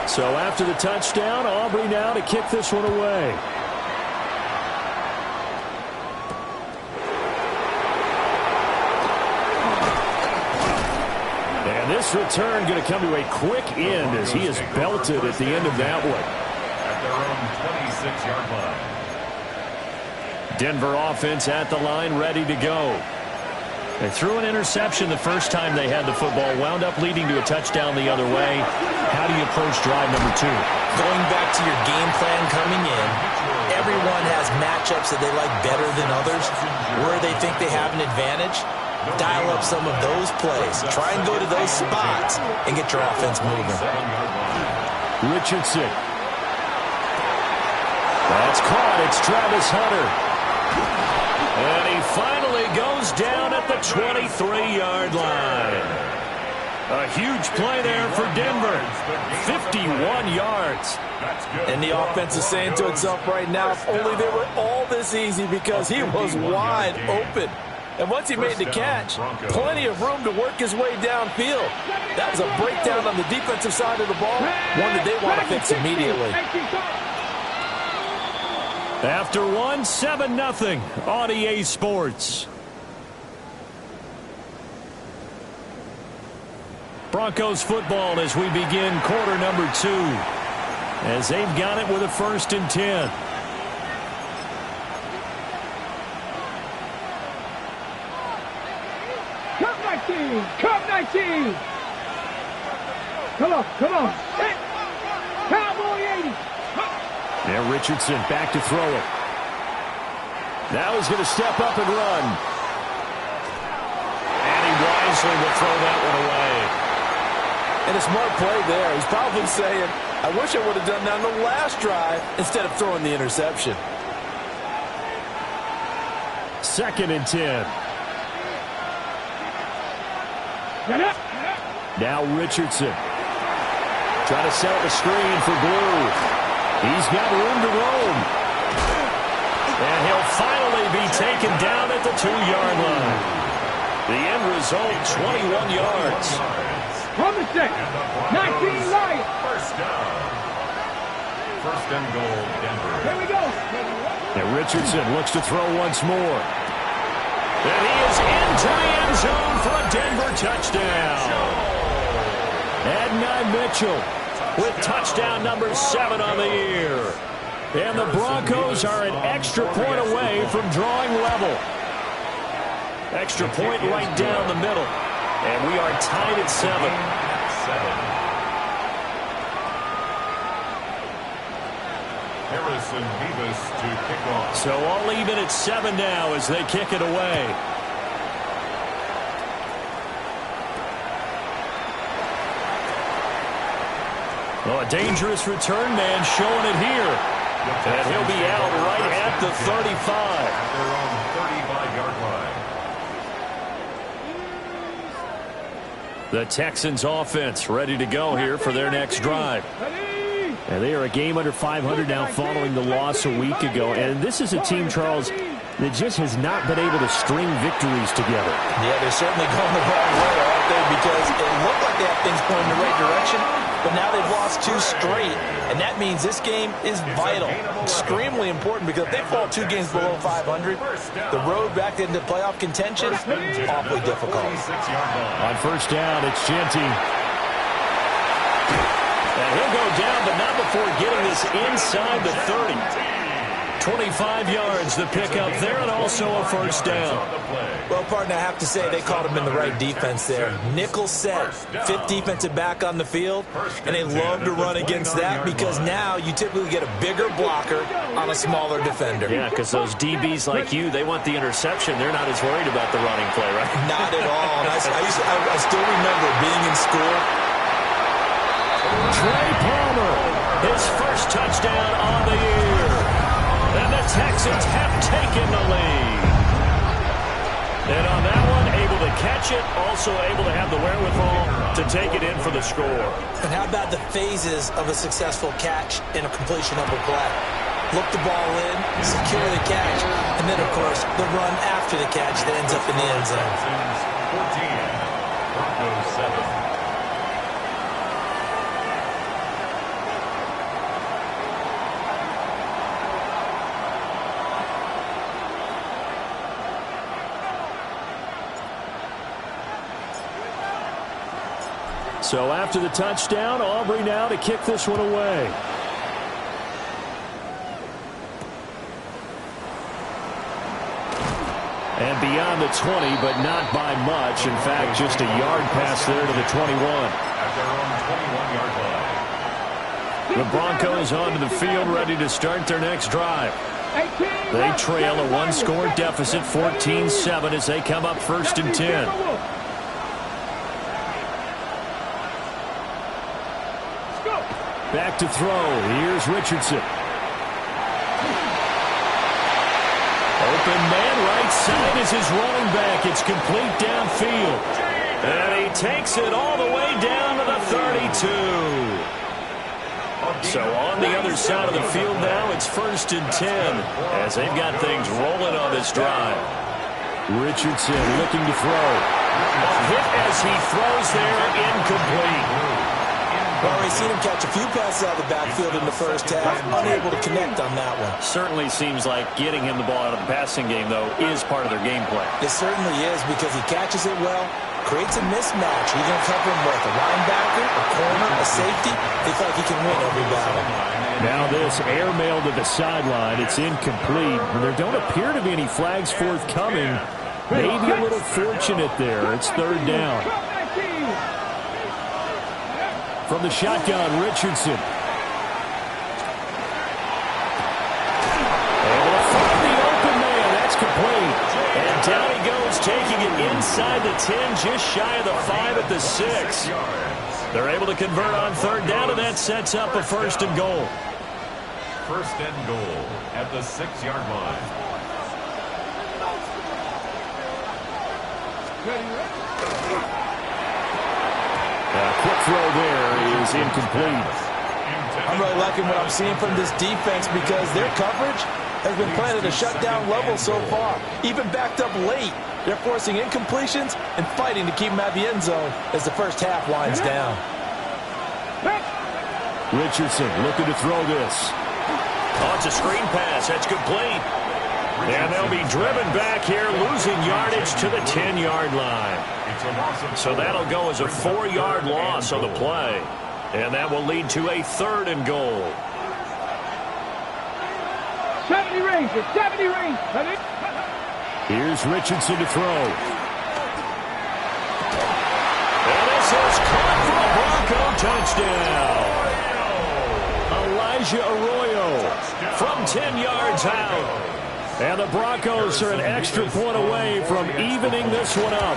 So after the touchdown, Aubrey now to kick this one away. And this return going to come to a quick end as he is belted at the end of that one. At their own 26-yard line. Denver offense at the line, ready to go. They threw an interception the first time they had the football, wound up leading to a touchdown the other way. How do you approach drive number 2? Going back to your game plan coming in, everyone has matchups that they like better than others. Where they think they have an advantage, dial up some of those plays. Try and go to those spots and get your offense moving. Richardson. That's caught. It's Travis Hunter. And he finally goes down at the 23-yard line. A huge play there for Denver. 51 yards. And the offense is saying to itself right now, if only they were all this easy, because he was wide open. And once he made the catch, plenty of room to work his way downfield. That was a breakdown on the defensive side of the ball, one that they want to fix immediately. After one, 7-0 on EA Sports. Broncos football as we begin quarter number 2. As they've got it with a 1st and 10. Come 19! Come on! Hey. Cowboy 80! Now Richardson back to throw it. Now he's going to step up and run. And he wisely will throw that one away. And a smart play there. He's probably saying, I wish I would have done that on the last drive instead of throwing the interception. 2nd and 10. Now Richardson. Trying to set up a screen for Blue. He's got room to roam. And he'll finally be taken down at the 2-yard line. The end result, 21 yards. From the 6. 19 right. First down. 1st and goal, Denver. Here we go. And Richardson looks to throw once more. And he is into the end zone for a Denver touchdown. Adonai Mitchell with touchdown number 7 on the year. And the Broncos are an extra point away from drawing level. Extra point right down the middle. And we are tied at 7. Harrison Beavis to kick off. So all even at 7 now as they kick it away. Well, a dangerous return man showing it here. And he'll be out right at the 35. At their own 35-yard line. The Texans offense ready to go here for their next drive. And they are a game under 500 now following the loss a week ago. And this is a team, Charles, that just has not been able to string victories together. Yeah, they're certainly going the wrong way, aren't they? Because it looked like they have things going in the right direction, but now they've lost 2 straight. And that means this game is vital, extremely important, because if they fall 2 games below 500, the road back into playoff contention, awfully difficult. On 1st down, it's Genty. And he'll go down, but not before getting this inside the 30. 25 yards the pickup there, and also a 1st down. Well, partner, I have to say they caught him in the right defense there. Nickel set, 5th defensive back on the field, and they love to run against that because now you typically get a bigger blocker on a smaller defender. Yeah, because those DBs like you, they want the interception. They're not as worried about the running play, right? Not at all. And I still remember being in school. Trey Palmer, his 1st touchdown on the year. And the Texans have taken the lead. And on that one, able to catch it, also able to have the wherewithal to take it in for the score. And how about the phases of a successful catch and a completion of a play? Look the ball in, secure the catch, and then, of course, the run after the catch that ends up in the end zone. 14, Broncos 7. So after the touchdown, Aubrey now to kick this one away. And beyond the 20, but not by much. In fact, just a yard pass there to the 21. At their own 21-yard line. The Broncos onto the field, ready to start their next drive. They trail a one-score deficit, 14-7, as they come up 1st and 10. Back to throw. Here's Richardson. Open man right side is his running back. It's complete downfield. And he takes it all the way down to the 32. So on the other side of the field now, it's 1st and 10 as they've got things rolling on this drive. Richardson looking to throw. A hit as he throws there, incomplete. Well, we've seen him catch a few passes out of the backfield in the first half, unable to connect on that one. Certainly seems like getting him the ball out of the passing game, though, is part of their game plan. It certainly is because he catches it well, creates a mismatch. You're going to cover him with a linebacker, a corner, a safety. They feel like he can win every battle. Now this airmail to the sideline. It's incomplete. And there don't appear to be any flags forthcoming. Maybe a little fortunate there. It's 3rd down. From the shotgun, Richardson. And they'll find the open man. That's complete. And down he goes, taking it inside the 10, just shy of the 5 at the 6. They're able to convert on 3rd down, and that sets up a 1st and goal. 1st and goal at the 6-yard line. Quick throw there is incomplete. I'm really liking what I'm seeing from this defense because their coverage has been playing at a shutdown level so far. Even backed up late, they're forcing incompletions and fighting to keep them at the end zone as the first half winds down. Richardson looking to throw this. Oh, it's a screen pass. That's complete. And they'll be driven back here, losing yardage to the 10-yard line. So that'll go as a 4-yard loss on the play. And that will lead to a 3rd and goal. 70 range, 70 range. Here's Richardson to throw. And this is caught for a Bronco touchdown. Elijah Arroyo from 10 yards out. And the Broncos are an extra point away from evening this one up.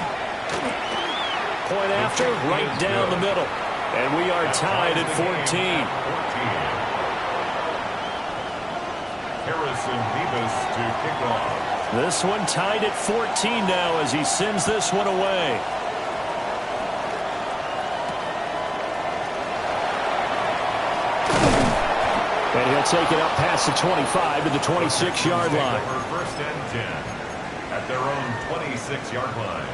Point after, right down the middle. And we are tied at 14. Harrison Vivas to kick off. This one tied at 14 now as he sends this one away. And he'll take it up past the 25 to the 26-yard line. 1st and 10 at their own 26-yard line.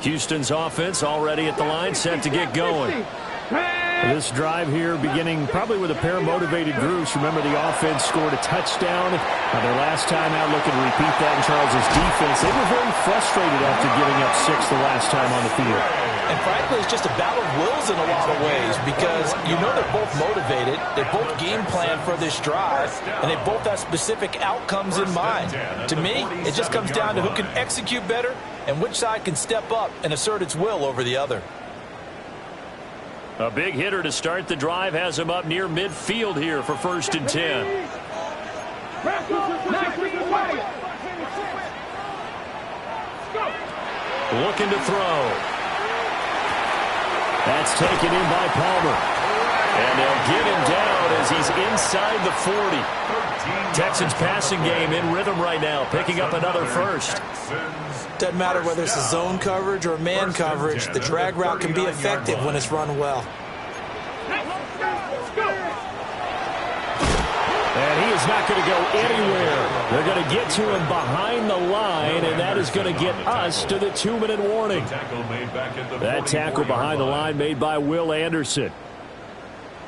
Houston's offense already at the line, set to get going. This drive here beginning probably with a pair of motivated groups. Remember, the offense scored a touchdown their last time out, looking to repeat that in Charles's defense. They were very frustrated after giving up 6 the last time on the field. And frankly, it's just a battle of wills in a lot of ways because you know they're both motivated, they both game plan for this drive, and they both have specific outcomes in mind. To me, it just comes down to who can execute better and which side can step up and assert its will over the other. A big hitter to start the drive has him up near midfield here for 1st and 10. Looking to throw. That's taken in by Palmer. And they'll get him down as he's inside the 40. Texans passing game in rhythm right now, picking up another 1st. Doesn't matter whether it's a zone coverage or man coverage, the drag route can be effective when it's run well. And he is not going to go anywhere. They're going to get to him behind the line, and that is going to get us to the 2-minute warning. That tackle behind the line made by Will Anderson.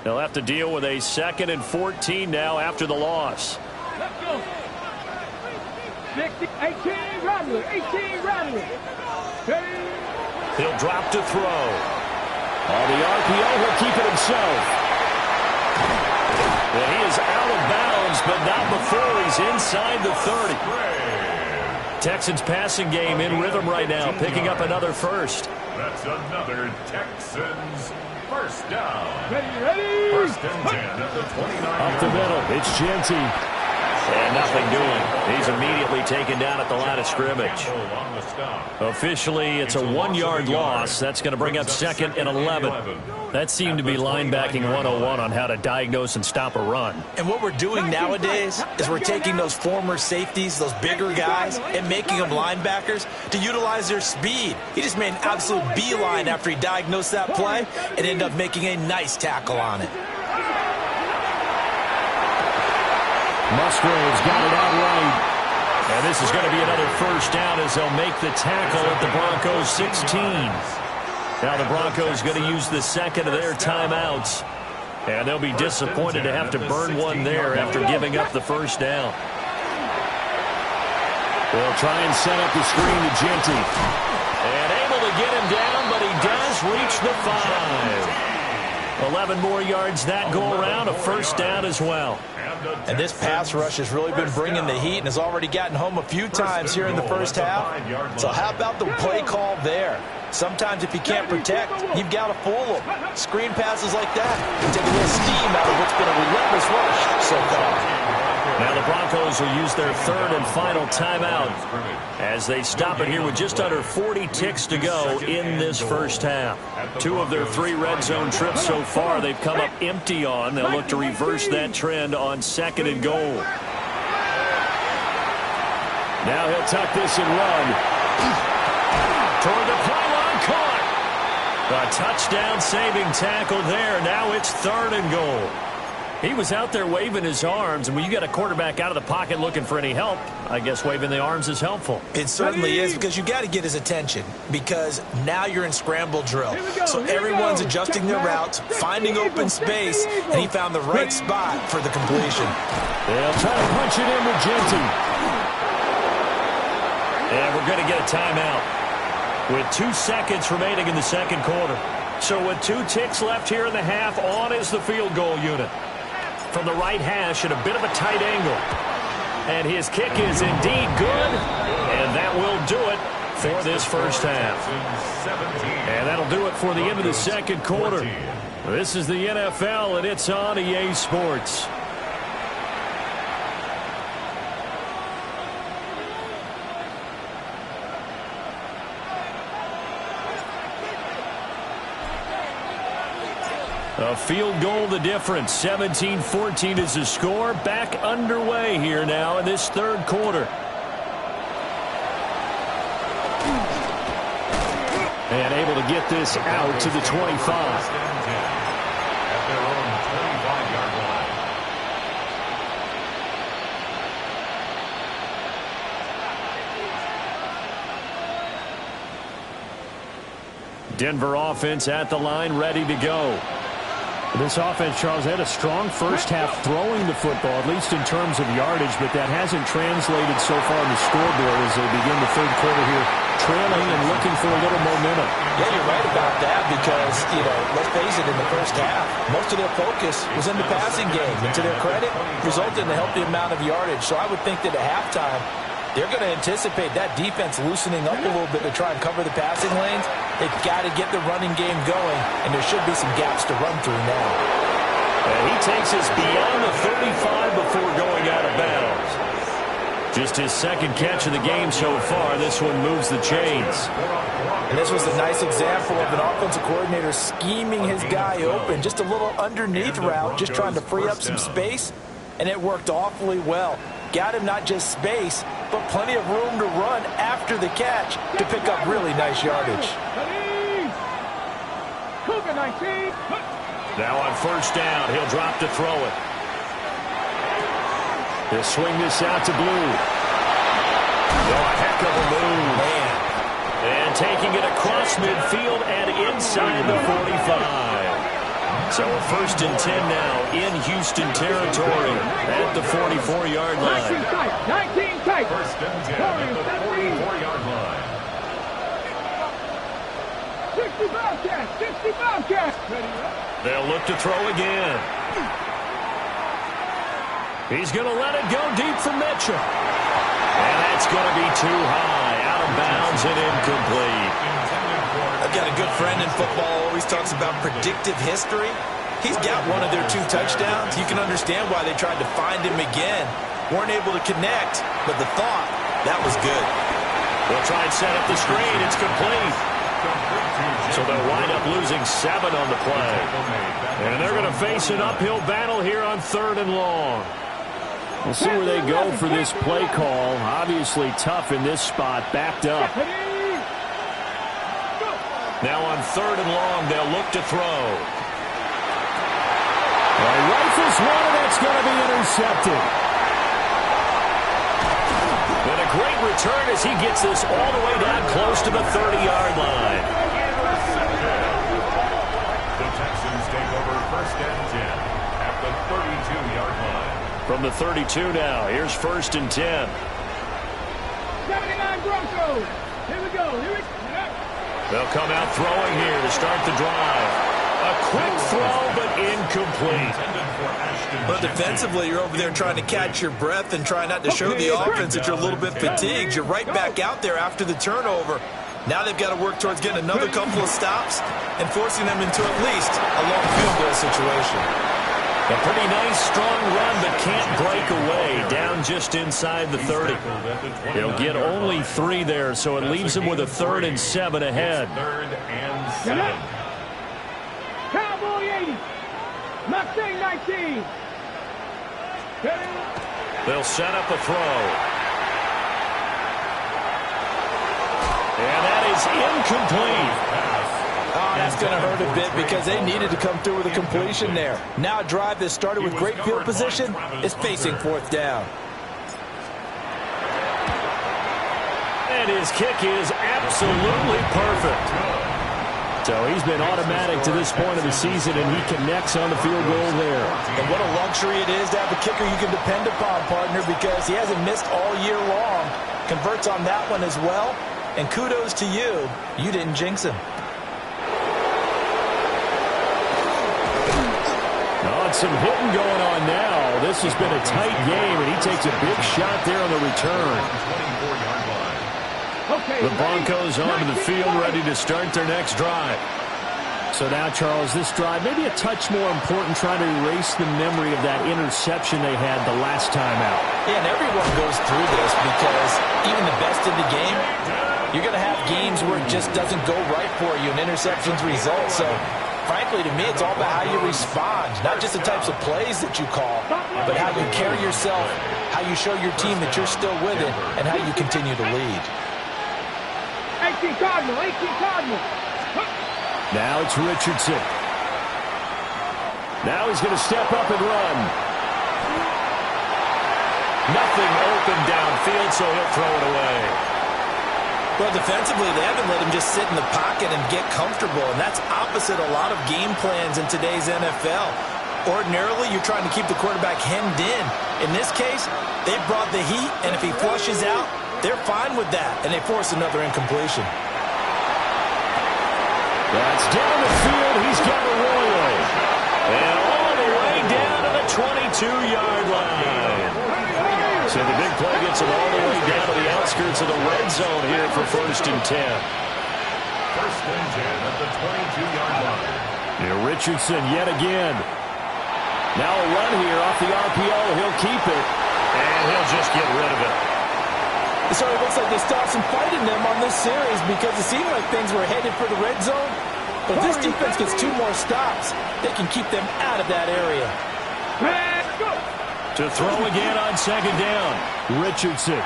They'll have to deal with a 2nd and 14 now after the loss. 18 Rattler. He'll drop to throw. On the RPO, he'll keep it himself. And he is out of bounds, but not before he's inside the 30. Texans passing game in rhythm right now, picking up another first. That's another Texans first down. Ready. First and 10 at the 29. Up the middle, it's Genty. And nothing doing. He's immediately taken down at the line of scrimmage. Officially, it's a 1-yard loss. That's going to bring up second and 11. That seemed to be linebacking 101 on how to diagnose and stop a run. And what we're doing nowadays is we're taking those former safeties, those bigger guys, and making them linebackers to utilize their speed. He just made an absolute beeline after he diagnosed that play and ended up making a nice tackle on it. Musgrave's got it out right. And this is going to be another first down as they'll make the tackle at the Broncos 16. Now the Broncos going to use the second of their timeouts. And they'll be disappointed to have to burn one there after giving up the first down. They'll try and set up the screen to Genty. And able to get him down, but he does reach the 5. 11 more yards that go around, a first down as well. And this pass rush has really been bringing the heat and has already gotten home a few times here in the first half. So how about the play call there? Sometimes if you can't protect, you've got to fool them. Screen passes like that can take a little steam out of what's been a relentless rush so far. Now the Broncos will use their third and final timeout as they stop it here with just under 40 ticks to go in this first half. 2 of their 3 red zone trips so far they've come up empty on. They'll look to reverse that trend on second and goal. Now he'll tuck this and run. Toward the pylon, caught. A touchdown saving tackle there. Now it's third and goal. He was out there waving his arms, and when you get a quarterback out of the pocket looking for any help, I guess waving the arms is helpful. It certainly is, because you got to get his attention, because now you're in scramble drill. So everyone's adjusting their routes, finding open space, and he found the right spot for the completion. They'll try to punch it in with Genty. And we're going to get a timeout with 2 seconds remaining in the second quarter. So with 2 ticks left here in the half, on is the field goal unit. From the right hash at a bit of a tight angle. And his kick is indeed good. And that will do it for this first half. And that'll do it for the end of the second quarter. This is the NFL, and it's on EA Sports. A field goal the difference. 17-14 is the score. Back underway here now in this third quarter. And able to get this out to the 25. At their own 25-yard line. Denver offense at the line, ready to go. This offense, Charles, had a strong first half throwing the football, at least in terms of yardage, but that hasn't translated so far in the scoreboard as they begin the third quarter here, trailing and looking for a little momentum. Yeah, you're right about that because, let's face it, in the first half, most of their focus was in the passing game. And to their credit, resulted in a healthy amount of yardage. So I would think that at halftime, they're going to anticipate that defense loosening up a little bit to try and cover the passing lanes. They've got to get the running game going, and there should be some gaps to run through now. And he takes us beyond the 35 before going out of bounds. Just his second catch of the game so far. This one moves the chains. And this was a nice example of an offensive coordinator scheming his guy open. Just a little underneath route, just trying to free up some space, and it worked awfully well. Got him not just space, but plenty of room to run after the catch to pick up really nice yardage. Now on first down, he'll drop to throw it. He'll swing this out to Blue. Oh, a heck of a move. Man. And taking it across midfield and inside the 45. So a first and 10 now in Houston territory at the 44-yard line. 19 tight. First and 10 at the 44-yard line. 60 Bobcats. 60 Bobcats. They'll look to throw again. He's going to let it go deep for Mitchell. And that's going to be too high. Out of bounds and incomplete. I've got a good friend in football, always talks about predictive history. He's got one of their 2 touchdowns. You can understand why they tried to find him again. Weren't able to connect, but the thought, that was good. They'll try and set up the screen. It's complete. So they'll wind up losing 7 on the play. And they're going to face an uphill battle here on 3rd and long. We'll see where they go for this play call. Obviously tough in this spot, backed up. Now on 3rd and long, they'll look to throw. Rifles one, and that's going to be intercepted. And a great return as he gets this all the way down close to the 30-yard line. The Texans take over 1st and 10 at the 32-yard line. From the 32 now, here's 1st and 10. 79 Broncos. Here we go. They'll come out throwing here to start the drive. A quick throw, but incomplete. But defensively, you're over there trying to catch your breath and try not to show the offense that you're a little bit fatigued. You're right back out there after the turnover. Now they've got to work towards getting another couple of stops and forcing them into at least a long field goal situation. A pretty nice, strong run, but can't break away. Down just inside the 30. They'll get only 3 there, so it leaves them with a 3rd and 7 ahead. 3rd and 7. Cowboy 80. Mustang 19. They'll set up a throw. And that is incomplete. Oh, that's going to hurt a bit because they needed to come through with a completion there. Now a drive that started with great field position is facing 4th down. And his kick is absolutely perfect. So he's been automatic to this point of the season, and he connects on the field goal there. And what a luxury it is to have a kicker you can depend upon, partner, because he hasn't missed all year long. Converts on that one as well. And kudos to you. You didn't jinx him. Some hitting going on now. This has been a tight game, and he takes a big shot there on the return. The Broncos onto the field, ready to start their next drive. So now, Charles, this drive maybe a touch more important, trying to erase the memory of that interception they had the last time out. Yeah, and everyone goes through this because even the best in the game, you're going to have games where it just doesn't go right for you, and interceptions result. So frankly, to me, it's all about how you respond, not just the types of plays that you call, but how you carry yourself, how you show your team that you're still with it, and how you continue to lead. 18 Cardinal, 18 Cardinal. Now it's Richardson. Now he's going to step up and run. Nothing open downfield, so he'll throw it away. Well, defensively, they haven't let him just sit in the pocket and get comfortable, and that's opposite a lot of game plans in today's NFL. Ordinarily, you're trying to keep the quarterback hemmed in. In this case, they brought the heat, and if he flushes out, they're fine with that, and they force another incompletion. That's down the field. He's got Arroyo. And all the way down to the 22-yard line. So the big play gets him all the way down to the outskirts of the red zone here for 1st and 10. 1st and 10 at the 22-yard line. Here Richardson yet again. Now a run here off the RPO. He'll keep it. And he'll just get rid of it. So it looks like they stopped some fight in them on this series because it seemed like things were headed for the red zone. But if this defense gets 2 more stops, they can keep them out of that area. Let's go. To throw again on 2nd down. Richardson.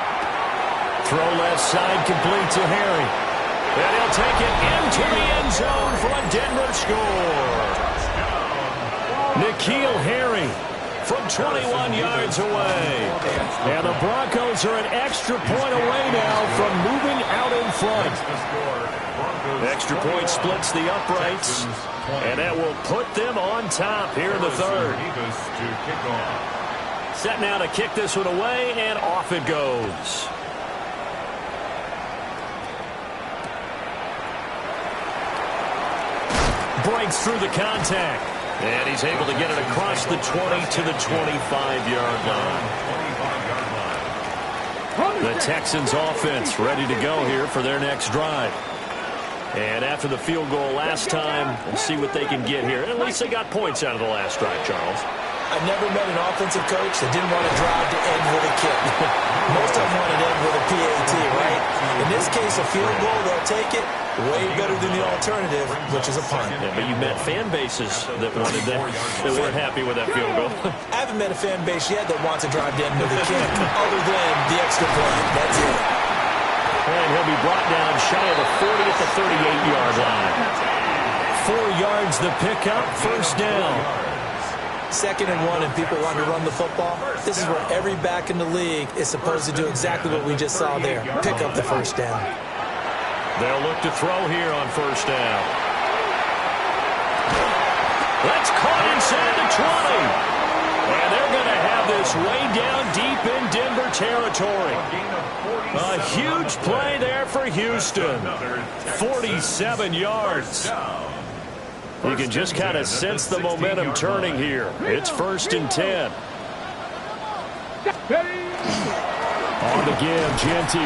Throw left side complete to Harry. And he'll take it into the end zone for a Denver score. N'Keal Harry from 21 yards away. And the Broncos are an extra point away now from moving out in front. Extra point splits the uprights. And that will put them on top here in the 3rd. Set now to kick this one away, and off it goes. breaks through the contact. And he's able to get it across the 20 to the 25-yard line. The Texans offense ready to go here for their next drive. And after the field goal last time, we'll see what they can get here. At least they got points out of the last drive, Charles. I've never met an offensive coach that didn't want to drive to end with a kick. Most of them want to end with a PAT, right? In this case, a field goal, they'll take it. Way better than the alternative, which is a punt. Yeah, but you met fan bases that wanted that weren't happy with that field goal. I haven't met a fan base yet that wants to drive to end with a kick, other than the extra point. That's it. And he'll be brought down shy of the 40 at the 38-yard line. 4 yards the pickup, first down. 2nd and 1 and people want to run the football. This is where every back in the league is supposed to do exactly what we just saw there. Pick up the first down. They'll look to throw here on first down. That's caught inside the 20. And they're going to have this way down deep in Denver territory. A huge play there for Houston. 47 yards. You can just kind of sense the momentum turning here. It's 1st and 10. On the give, Genty.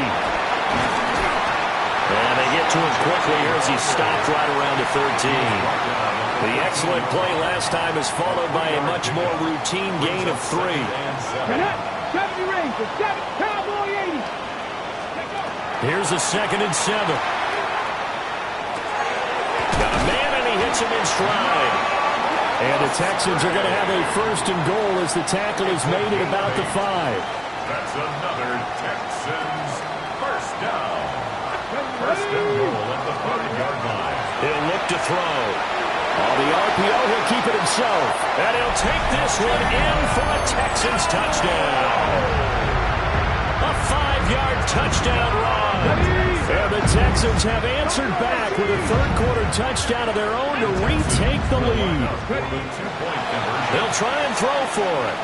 And they get to him quickly here as he stopped right around the 13. The excellent play last time is followed by a much more routine gain of 3. 70 range, 7, Cowboy 80. Here's a 2nd and 7. Got a man, and he hits him in stride. And the Texans are going to have a 1st and goal as the tackle is made at about the 5. That's another Texans first down. 1st and goal at the 5-yard line. He'll look to throw. On the RPO, he'll keep it himself. And he'll take this one in for a Texans touchdown. A 5-yard touchdown run. And the Texans have answered back with a third-quarter touchdown of their own to retake the lead. They'll try and throw for it.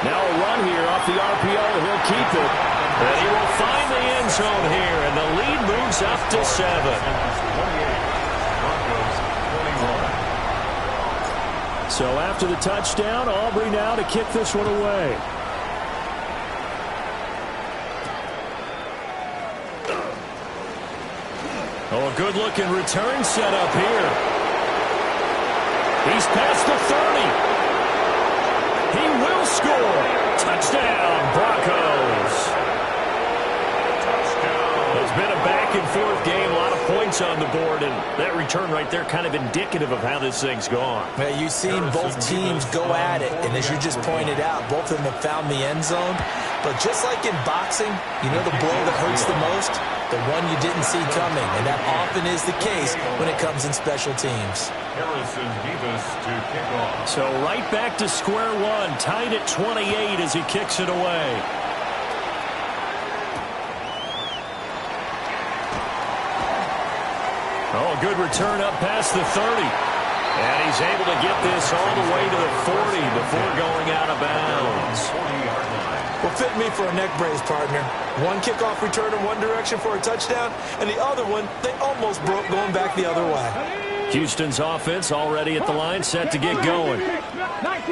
Now a run here off the RPO. He'll keep it. And he will find the end zone here, and the lead moves up to 7. So after the touchdown, Aubrey now to kick this one away. Oh, a good-looking return set up here. He's past the 30. He will score. Touchdown, Broncos. It's been a back-and-forth game, a lot of points on the board, and that return right there kind of indicative of how this thing's gone. Well, you've seen both teams go at it, and as you just pointed out, both of them have found the end zone. But just like in boxing, you know the blow that hurts the most? The one you didn't see coming, and that often is the case when it comes in special teams. Harrison Davis to kick off. So right back to square one, tied at 28 as he kicks it away. Oh, a good return up past the 30. And he's able to get this all the way to the 40 before going out of bounds. Well, fit me for a neck brace, partner. One kickoff return in one direction for a touchdown, and the other one, they almost broke going back the other way. Houston's offense already at the line, set to get going.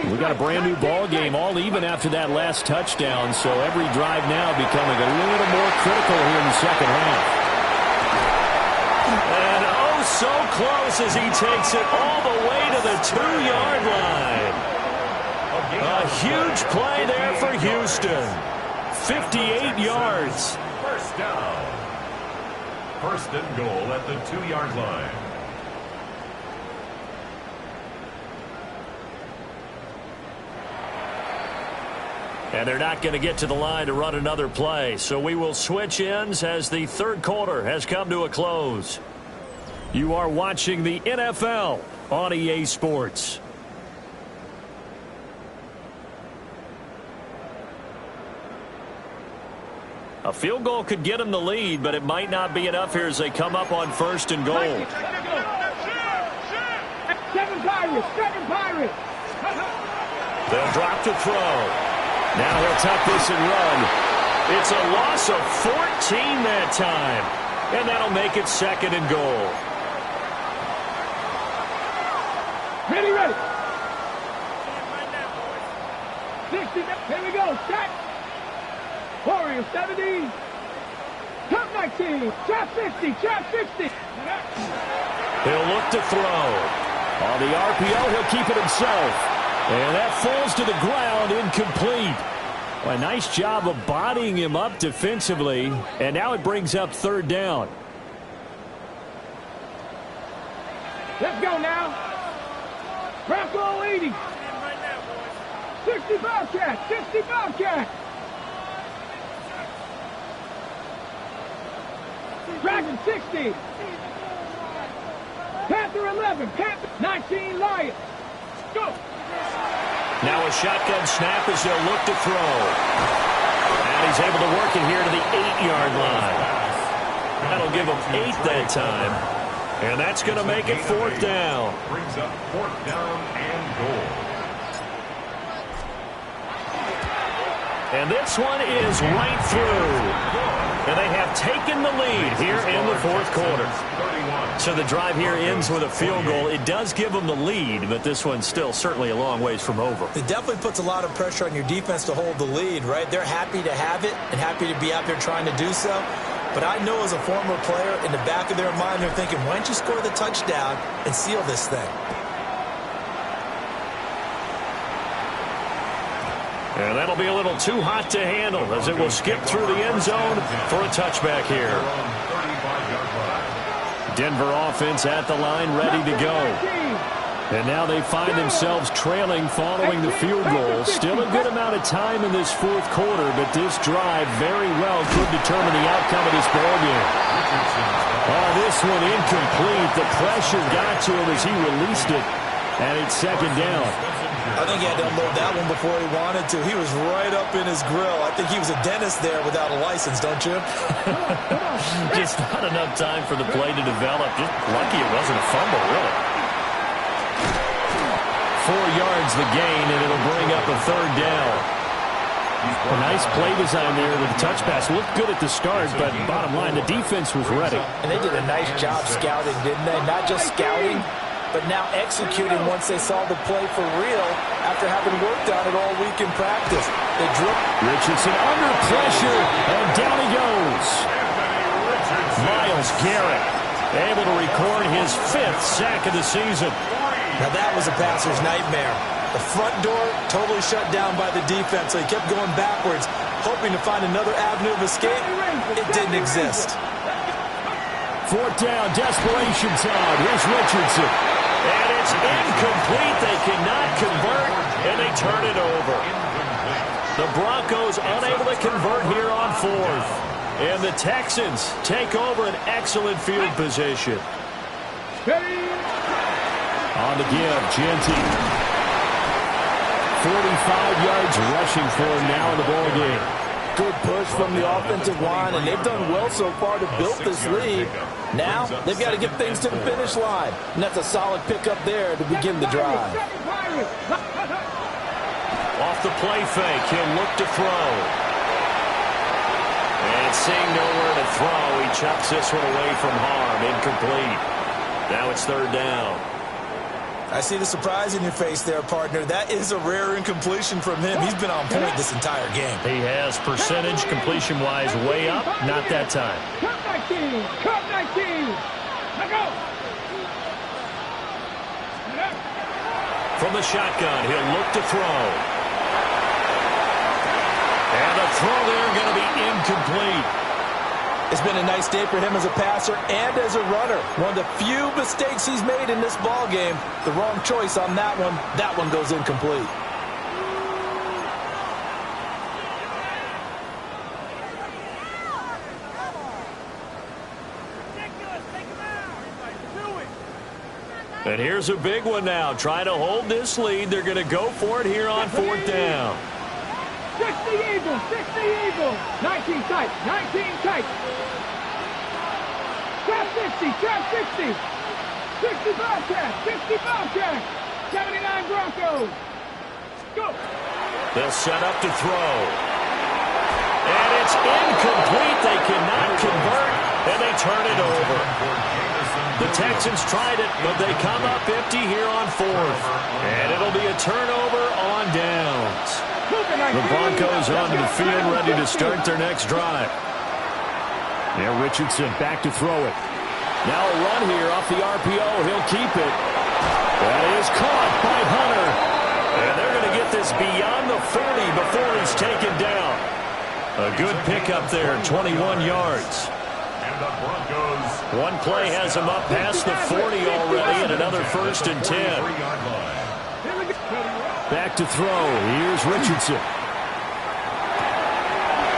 We got a brand new ball game, all even after that last touchdown, so every drive now becoming a little more critical here in the second half. And oh, so close as he takes it all the way to the 2-yard line. A huge play there for Houston. 58 yards. First down. 1st and goal at the 2-yard line. And they're not going to get to the line to run another play. So we will switch ends as the third quarter has come to a close. You are watching the NFL on EA Sports. A field goal could get them the lead, but it might not be enough here as they come up on 1st and goal. 7 Pirates. They'll drop to throw. Now he'll tuck this and run. It's a loss of 14 that time. And that'll make it 2nd and goal. Ready, ready. 60, here we go, set. Warrior 70. Top 19, trap 50, trap 50. He'll look to throw. On the RPO, he'll keep it himself. And that falls to the ground, incomplete. A nice job of bodying him up defensively. And now it brings up third down. Let's go now. Bronco 80. 60 Bobcat, 60 Bobcat. Dragon 60. Panther 11, Panther 19 Lions. Go. Now a shotgun snap as they'll look to throw. And he's able to work it here to the 8-yard line. That'll give him 8 that time. And that's going to make it fourth down. Brings up fourth down and goal. And this one is right through. And they have taken the lead here in the fourth quarter. So the drive here ends with a field goal. It does give them the lead, but this one's still certainly a long ways from over. It definitely puts a lot of pressure on your defense to hold the lead, right? They're happy to have it and happy to be out there trying to do so. But I know as a former player, in the back of their mind, they're thinking, why don't you score the touchdown and seal this thing? And that'll be a little too hot to handle as it will skip through the end zone for a touchback here. Denver offense at the line, ready to go. And now they find themselves trailing following the field goal. Still a good amount of time in this fourth quarter, but this drive very well could determine the outcome of this ballgame. Oh, this one incomplete. The pressure got to him as he released it, and it's second down. I think he had to unload that one before he wanted to. He was right up in his grill. I think he was a dentist there without a license, don't you? Just not enough time for the play to develop. Just lucky it wasn't a fumble, really. 4 yards the gain, and it'll bring up a third down. A nice play design there with the touch pass. Looked good at the start, but bottom line, the defense was ready. And they did a nice job scouting, didn't they? Not just scouting, but now executing once they saw the play for real after having worked on it all week in practice. They drilled. Richardson under pressure, and down he goes. Myles Garrett able to record his 5th sack of the season. Now that was a passer's nightmare. The front door totally shut down by the defense, so he kept going backwards, hoping to find another avenue of escape. It didn't exist. Fourth down, desperation time. Here's Richardson. And it's incomplete. They cannot convert, and they turn it over. The Broncos unable to convert here on fourth. And the Texans take over an excellent field position. On the give, Genty. 45 yards rushing for him now in the ballgame. Good push from the offensive line, and they've done well so far to build this lead. Now, they've got to get things to the finish line. And that's a solid pickup there to begin the drive. Off the play fake, he'll look to throw. And seeing nowhere to throw, he chucks this one away from harm. Incomplete. Now it's third down. I see the surprise in your face there, partner. That is a rare incompletion from him. He's been on point this entire game. He has percentage completion-wise way up. Not that time. Cut 19! Cut 19! Let go! From the shotgun, he'll look to throw. And the throw there going to be incomplete. It's been a nice day for him as a passer and as a runner. One of the few mistakes he's made in this ball game. The wrong choice on that one. That one goes incomplete. And here's a big one now. Trying to hold this lead. They're going to go for it here on fourth down. 60 Eagles, 60 Eagles. 19 tight, 19 tight. Trap 60, trap 60. 60 Bobcat, 60 Bobcat. 79 Broncos. Go. They'll set up to throw. And it's incomplete. They cannot convert, and they turn it over. The Texans tried it, but they come up empty here on fourth. And it'll be a turnover on downs. The Broncos onto the field, ready to start their next drive. Now Richardson back to throw it. Now a run here off the RPO. He'll keep it. That is caught by Hunter. And they're going to get this beyond the 40 before he's taken down. A good pickup there, 21 yards. One play has him up past the 40 already, and another 1st and 10. Back to throw. Here's Richardson.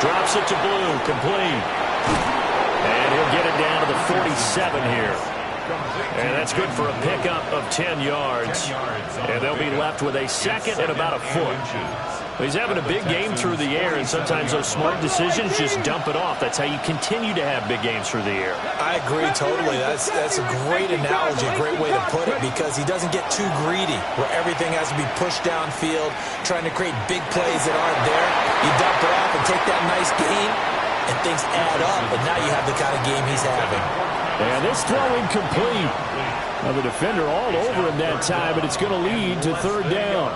Drops it to Blue. Complete. And he'll get it down to the 47 here. And that's good for a pickup of 10 yards. And they'll be left with a second and about a foot. He's having a big game through the air, and sometimes those smart decisions just dump it off. That's how you continue to have big games through the air. I agree totally. That's a great analogy, a great way to put it, because he doesn't get too greedy where everything has to be pushed downfield, trying to create big plays that aren't there. You dump it off and take that nice gain, and things add up, and now you have the kind of game he's having. And this throw incomplete. Now the defender all over him that time, but it's going to lead to 3rd down.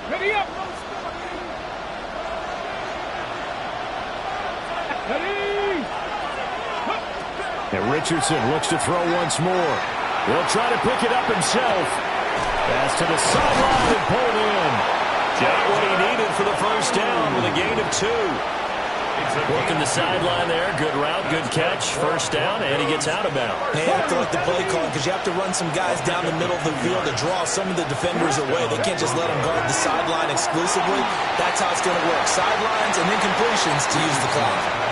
Ready up. And Richardson looks to throw once more. He'll try to pick it up himself. Pass to the sideline and pulled in. Got what he needed for the 1st down with a gain of 2. Working the sideline there. Good route, good catch. 1st down, and he gets out of bounds. They have to like the play call because you have to run some guys down the middle of the field to draw some of the defenders away. They can't just let them guard the sideline exclusively. That's how it's going to work. Sidelines and then completions to use the clock.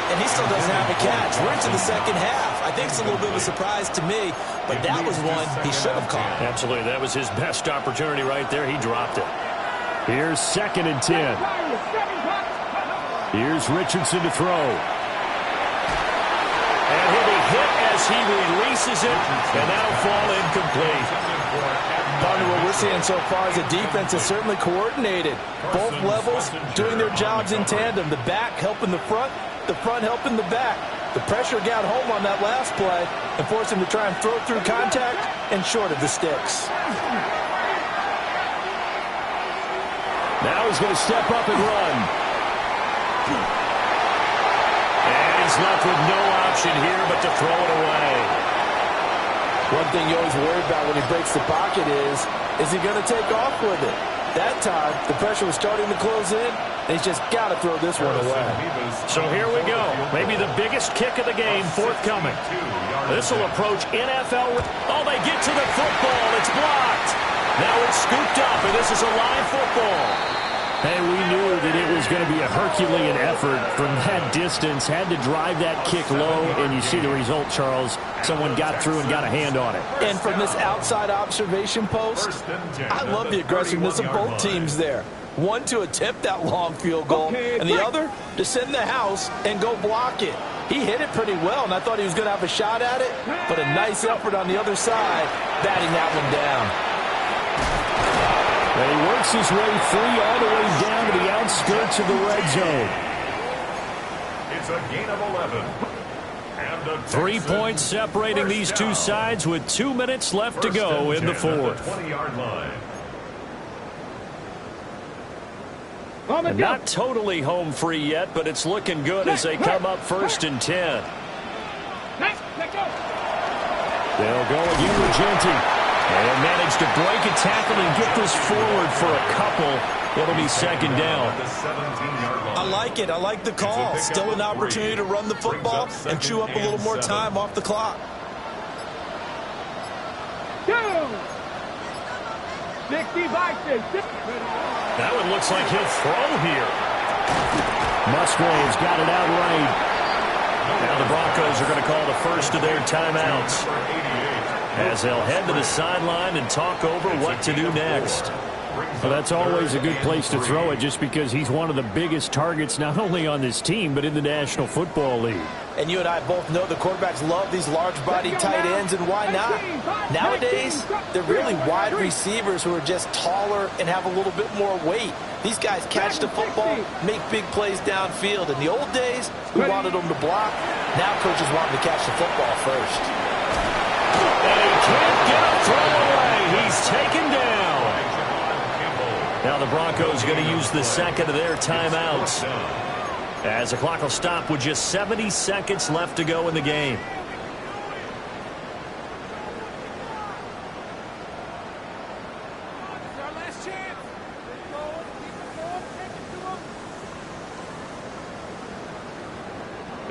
And he still doesn't have a catch. We're into the 2nd half. I think it's a little bit of a surprise to me, but that was one he should have caught. Absolutely. That was his best opportunity right there. He dropped it. Here's 2nd and 10. Here's Richardson to throw. And he'll be hit as he releases it, and that'll fall incomplete. Partner, what we're seeing so far is the defense is certainly coordinated. Both levels doing their jobs in tandem. The back helping the front helping the back. The pressure got home on that last play and forced him to try and throw through contact and short of the sticks. Now he's going to step up and run. And he's left with no option here but to throw it away. One thing you always worry about when he breaks the pocket is he going to take off with it? That time, the pressure was starting to close in, and he's just got to throw this one away. So here we go. Maybe the biggest kick of the game forthcoming. This will approach NFL. Oh, they get to the football. It's blocked. Now it's scooped up, and this is a live football. Hey, we knew that it was going to be a Herculean effort from that distance. Had to drive that kick low, and you see the result, Charles. Someone got through and got a hand on it. And from this outside observation post, I love the aggressiveness of both teams there. One to attempt that long field goal, and the other to send the house and go block it. He hit it pretty well, and I thought he was going to have a shot at it, but a nice effort on the other side, batting that one down. And he works his way free all the way down to the outskirts of the red zone. It's a gain of 11. 3 points separating these two sides with 2 minutes left to go in the 4th. 20-yard line. And not totally home free yet, but it's looking good as they come up 1st and 10. They'll go with Urgenti. And managed to break a tackle and get this forward for a couple. It'll be 2nd down. I like it. I like the call. Still an opportunity to run the football and chew up a little more time off the clock. 65. That one looks like he'll throw here. Musgrave's got it outright. Now the Broncos are going to call the first of their timeouts, as they'll head to the sideline and talk over what to do next. Well, that's always a good place to throw it just because he's one of the biggest targets not only on this team but in the National Football League. And you and I both know the quarterbacks love these large-body tight ends, and why not? Nowadays, they're really wide receivers who are just taller and have a little bit more weight. These guys catch the football, make big plays downfield. In the old days, we wanted them to block. Now coaches want them to catch the football first. he can't get a throw away. He's taken down. Now the Broncos going to use the second of their timeouts, as the clock will stop with just 70 seconds left to go in the game.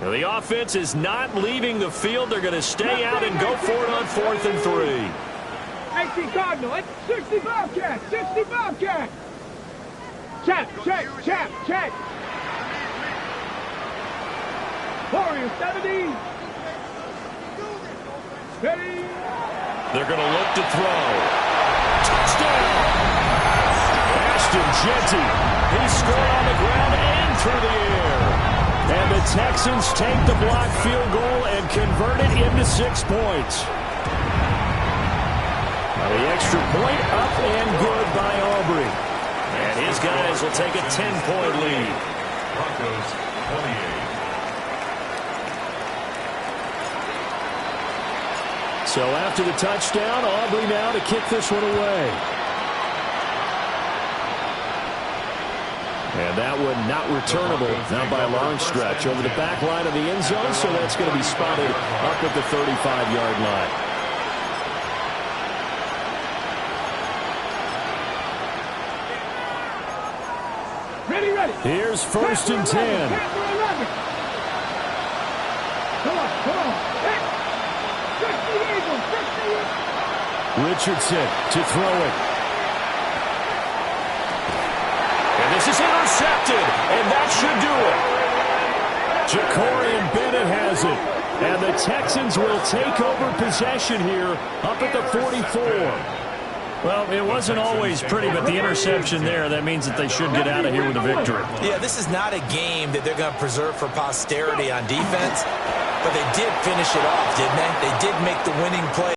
Now, the offense is not leaving the field. They're going to stay out and go for it on 4th and 3. 18 Cardinal, 60 Bobcat, 60 Bobcat. Check. Warrior 70. Ready. They're going to look to throw. Touchdown! Ashton Jeanty. He scored on the ground and through the air. And the Texans take the blocked field goal and convert it into 6 points. Now the extra point up and good by Aubrey. And his guys will take a 10-point lead. Broncos 28. So after the touchdown, Aubrey now to kick this one away. And that one not returnable, not by a long stretch. Over the back line of the end zone, so that's going to be spotted up at the 35-yard line. Ready. Here's 1st and 10. Come on. Richardson to throw it. And this is intercepted, and that should do it. Jacorian Bennett has it. And the Texans will take over possession here up at the 44. Well, it wasn't always pretty, but the interception there, that means that they should get out of here with a victory. Yeah, this is not a game that they're going to preserve for posterity on defense, but they did finish it off, didn't they? They did make the winning play.